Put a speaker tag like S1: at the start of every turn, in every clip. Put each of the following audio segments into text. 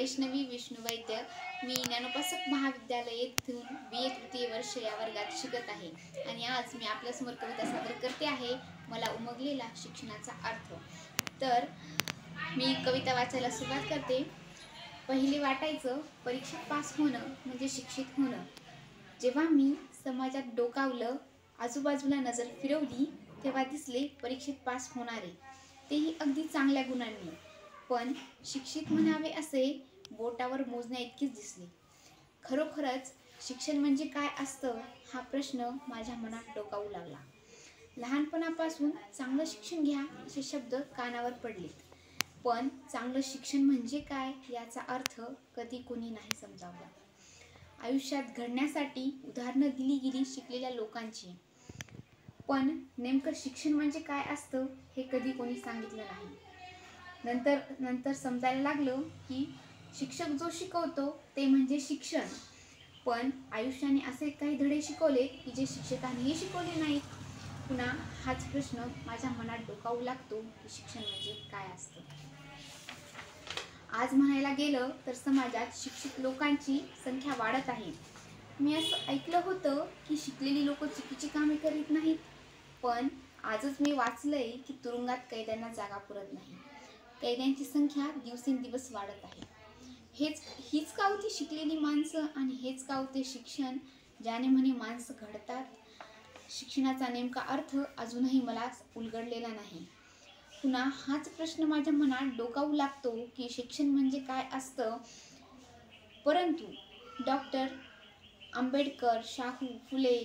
S1: वैष्णवी विष्णू वैद्य। मी ज्ञानोपासक महाविद्यालय येथून BA तृतीय वर्ष या वर्गात शिकत आहे आणि आज मी आपल्यासमोर कविता सादर करते आहे, मला उमगलेला शिक्षणाचा अर्थ। तर मी कविता वाचायला सुरुवात करते। पहिले वाटायचं परीक्षेत पास होणं म्हणजे शिक्षित होणं। जेव्हा मी समाजात डोकावलं, आजूबाजूला नजर फिरवली, तेव्हा दिसले परीक्षेत पास होणारे, तेही अगदी चांगल्या गुणांनी। पण शिक्षित म्हणावे असे बोटावर मोजण्या इतकेच दिसले। खरोखरच शिक्षण म्हणजे काय असतं हा प्रश्न माझ्या मनात डोकावू लागला। लहानपणापासून चांगलं शिक्षण घ्या असे शब्द कानावर पडले, पण चांगलं शिक्षण म्हणजे काय याचा अर्थ कधी कोणी नाही समजावला। आयुष्यात घडण्यासाठी उदाहरणं दिली गेली शिकलेल्या लोकांची, पण नेमकं शिक्षण म्हणजे काय असतं हे कधी कोणी सांगितलं नाही। नंतर समजायला लागलं की शिक्षक जो शिकवतो ते म्हणजे शिक्षण, पण आयुष्याने असे काही धडे शिकवले की जे शिक्षकांनीही शिकवले नाहीत। पुन्हा हाच प्रश्न माझ्या मनात डोकावू लागतो की शिक्षण म्हणजे काय असतं। आज म्हणायला गेलं तर समाजात शिक्षित लोकांची संख्या वाढत आहे। मी असं ऐकलं होतं की शिकलेली लोक चुकीची कामे करीत नाहीत, पण आजच मी वाचलंय की तुरुंगात कैद्यांना जागा पुरत नाही। कैद्यांची संख्या दिवसेंदिवस वाढत आहे। हीच का होती शिकलेली माणसं आणि हेच का होते शिक्षण, ज्याने म्हणे माणसं घडतात। शिक्षणाचा नेमका अर्थ अजूनही मला उलगडलेला नाही। पुन्हा हाच प्रश्न माझ्या मनात डोकावू लागतो की शिक्षण म्हणजे काय असतं। परंतु डॉक्टर आंबेडकर, शाहू फुले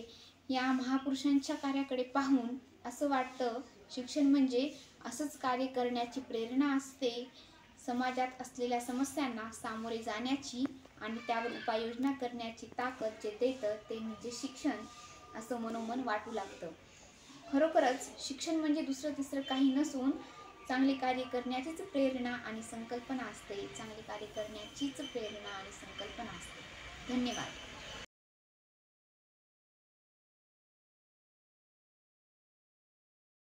S1: या महापुरुषांच्या कार्याकडे पाहून असं वाटतं, शिक्षण म्हणजे असंच कार्य करण्याची प्रेरणा असते, समाजात असलेल्या समस्यांना सामोरे जाण्याची आणि त्यावर उपाययोजना करण्याची ताकद जे देतं ते म्हणजे शिक्षण, असं मनोमन वाटू लागतं। खरोखरच शिक्षण म्हणजे दुसरं तिसरं काही नसून चांगले कार्य करण्याचीच प्रेरणा आणि संकल्पना असते। धन्यवाद।